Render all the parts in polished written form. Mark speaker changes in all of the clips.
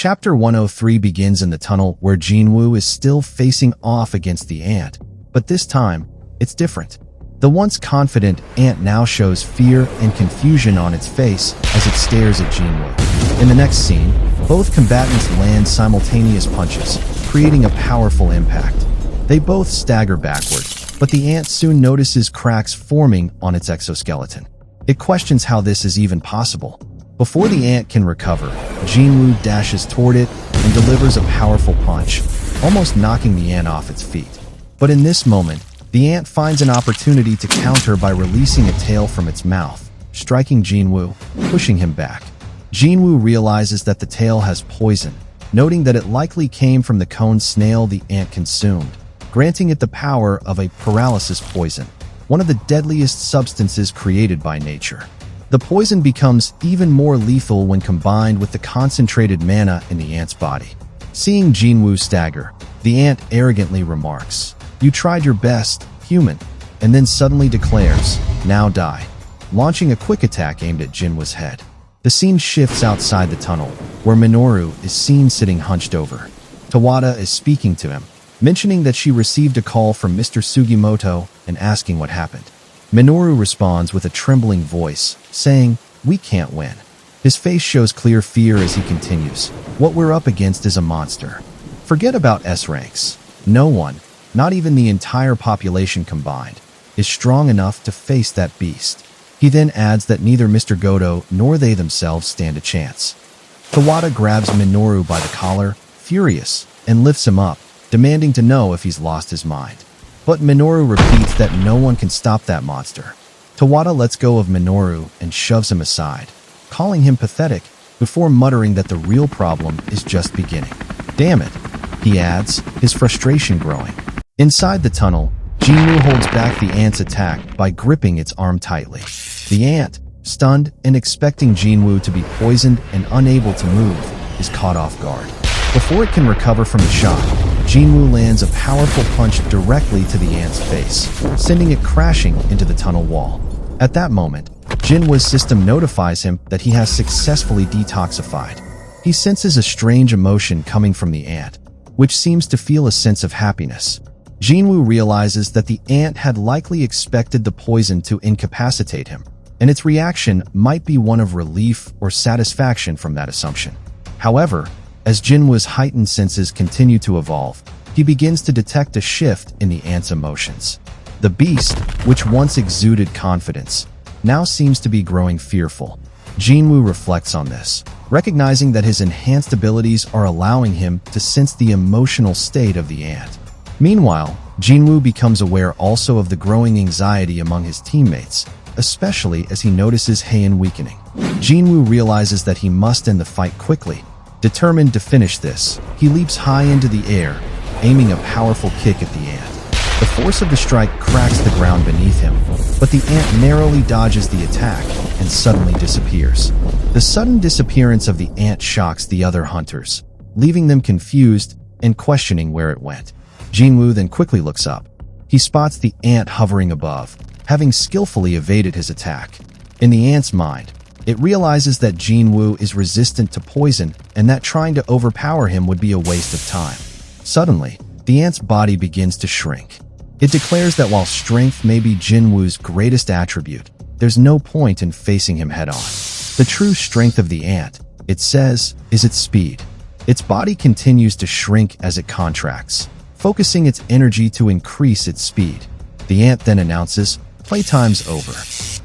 Speaker 1: Chapter 103 begins in the tunnel where Jinwoo is still facing off against the ant, but this time, it's different. The once confident ant now shows fear and confusion on its face as it stares at Jinwoo. In the next scene, both combatants land simultaneous punches, creating a powerful impact. They both stagger backward, but the ant soon notices cracks forming on its exoskeleton. It questions how this is even possible. Before the ant can recover, Jinwoo dashes toward it and delivers a powerful punch, almost knocking the ant off its feet. But in this moment, the ant finds an opportunity to counter by releasing a tail from its mouth, striking Jinwoo, pushing him back. Jinwoo realizes that the tail has poison, noting that it likely came from the cone snail the ant consumed, granting it the power of a paralysis poison, one of the deadliest substances created by nature. The poison becomes even more lethal when combined with the concentrated mana in the ant's body. Seeing Jinwoo stagger, the ant arrogantly remarks, "You tried your best, human," and then suddenly declares, "Now die," launching a quick attack aimed at Jinwoo's head. The scene shifts outside the tunnel, where Minoru is seen sitting hunched over. Tawada is speaking to him, mentioning that she received a call from Mr. Sugimoto and asking what happened. Minoru responds with a trembling voice, saying, "We can't win." His face shows clear fear as he continues, "What we're up against is a monster. Forget about S ranks. No one, not even the entire population combined, is strong enough to face that beast." He then adds that neither Mr. Goto nor they themselves stand a chance. Tawada grabs Minoru by the collar, furious, and lifts him up, demanding to know if he's lost his mind. But Minoru repeats that no one can stop that monster. Tawada lets go of Minoru and shoves him aside, calling him pathetic, before muttering that the real problem is just beginning. "Damn it," he adds, his frustration growing. Inside the tunnel, Jinwoo holds back the ant's attack by gripping its arm tightly. The ant, stunned and expecting Jinwoo to be poisoned and unable to move, is caught off guard. Before it can recover from the shock, Jinwoo lands a powerful punch directly to the ant's face, sending it crashing into the tunnel wall. At that moment, Jinwoo's system notifies him that he has successfully detoxified. He senses a strange emotion coming from the ant, which seems to feel a sense of happiness. Jinwoo realizes that the ant had likely expected the poison to incapacitate him, and its reaction might be one of relief or satisfaction from that assumption. However, as Jinwoo's heightened senses continue to evolve, he begins to detect a shift in the ant's emotions. The beast, which once exuded confidence, now seems to be growing fearful. Jinwoo reflects on this, recognizing that his enhanced abilities are allowing him to sense the emotional state of the ant. Meanwhile, Jinwoo becomes aware also of the growing anxiety among his teammates, especially as he notices Heian weakening. Jinwoo realizes that he must end the fight quickly. Determined to finish this, he leaps high into the air, aiming a powerful kick at the ant. The force of the strike cracks the ground beneath him, but the ant narrowly dodges the attack and suddenly disappears. The sudden disappearance of the ant shocks the other hunters, leaving them confused and questioning where it went. Jinwoo then quickly looks up. He spots the ant hovering above, having skillfully evaded his attack. In the ant's mind, it realizes that Jinwoo is resistant to poison and that trying to overpower him would be a waste of time. Suddenly, the ant's body begins to shrink. It declares that while strength may be Jinwoo's greatest attribute, there's no point in facing him head-on. The true strength of the ant, it says, is its speed. Its body continues to shrink as it contracts, focusing its energy to increase its speed. The ant then announces, "Playtime's over."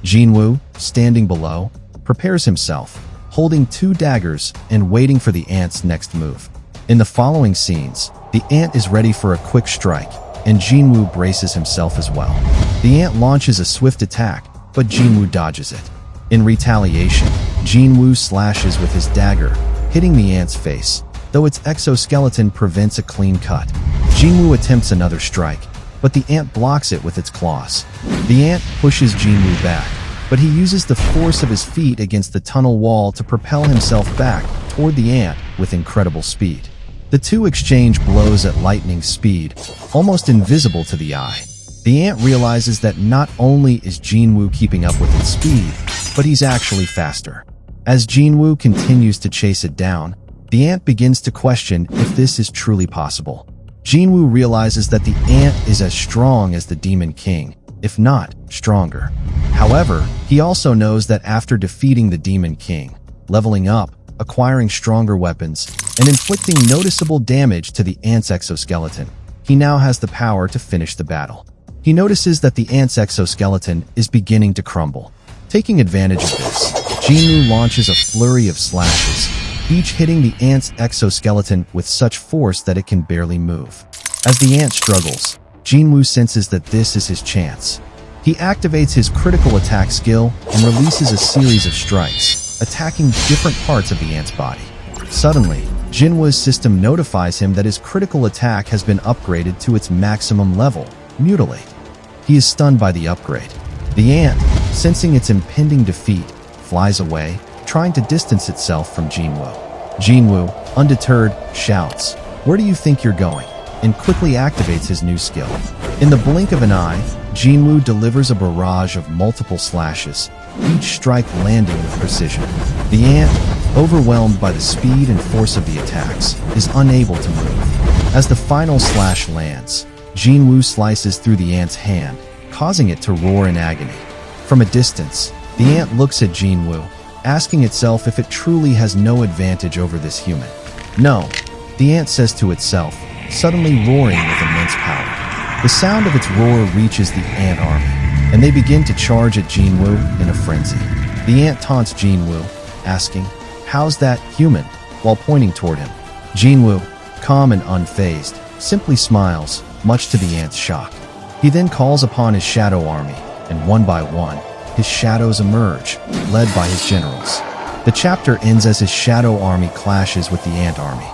Speaker 1: Jinwoo, standing below, prepares himself, holding two daggers and waiting for the ant's next move. In the following scenes, the ant is ready for a quick strike, and Jinwoo braces himself as well. The ant launches a swift attack, but Jinwoo dodges it. In retaliation, Jinwoo slashes with his dagger, hitting the ant's face, though its exoskeleton prevents a clean cut. Jinwoo attempts another strike, but the ant blocks it with its claws. The ant pushes Jinwoo back, but he uses the force of his feet against the tunnel wall to propel himself back toward the ant with incredible speed. The two exchange blows at lightning speed, almost invisible to the eye. The ant realizes that not only is Jinwoo keeping up with its speed, but he's actually faster. As Jinwoo continues to chase it down, The ant begins to question if this is truly possible. Jinwoo realizes that the ant is as strong as the Demon King, if not stronger. However, he also knows that after defeating the Demon King, leveling up, acquiring stronger weapons, and inflicting noticeable damage to the ant's exoskeleton, he now has the power to finish the battle. He notices that the ant's exoskeleton is beginning to crumble. Taking advantage of this, Jinwoo launches a flurry of slashes, each hitting the ant's exoskeleton with such force that it can barely move. As the ant struggles, Jinwoo senses that this is his chance. He activates his critical attack skill and releases a series of strikes, attacking different parts of the ant's body. Suddenly, Jinwoo's system notifies him that his critical attack has been upgraded to its maximum level, Mutilate. He is stunned by the upgrade. The ant, sensing its impending defeat, flies away, trying to distance itself from Jinwoo. Jinwoo, undeterred, shouts, "Where do you think you're going?" and quickly activates his new skill. In the blink of an eye, Jinwoo delivers a barrage of multiple slashes, each strike landing with precision. The ant, overwhelmed by the speed and force of the attacks, is unable to move. As the final slash lands, Jinwoo slices through the ant's hand, causing it to roar in agony. From a distance, the ant looks at Jinwoo, asking itself if it truly has no advantage over this human. No, the ant says to itself, suddenly roaring with immense power. The sound of its roar reaches the ant army, and they begin to charge at Jinwoo in a frenzy. The ant taunts Jinwoo, asking, "How's that, human?" while pointing toward him. Jinwoo, calm and unfazed, simply smiles, much to the ant's shock. He then calls upon his shadow army, and one by one, his shadows emerge, led by his generals. The chapter ends as his shadow army clashes with the ant army.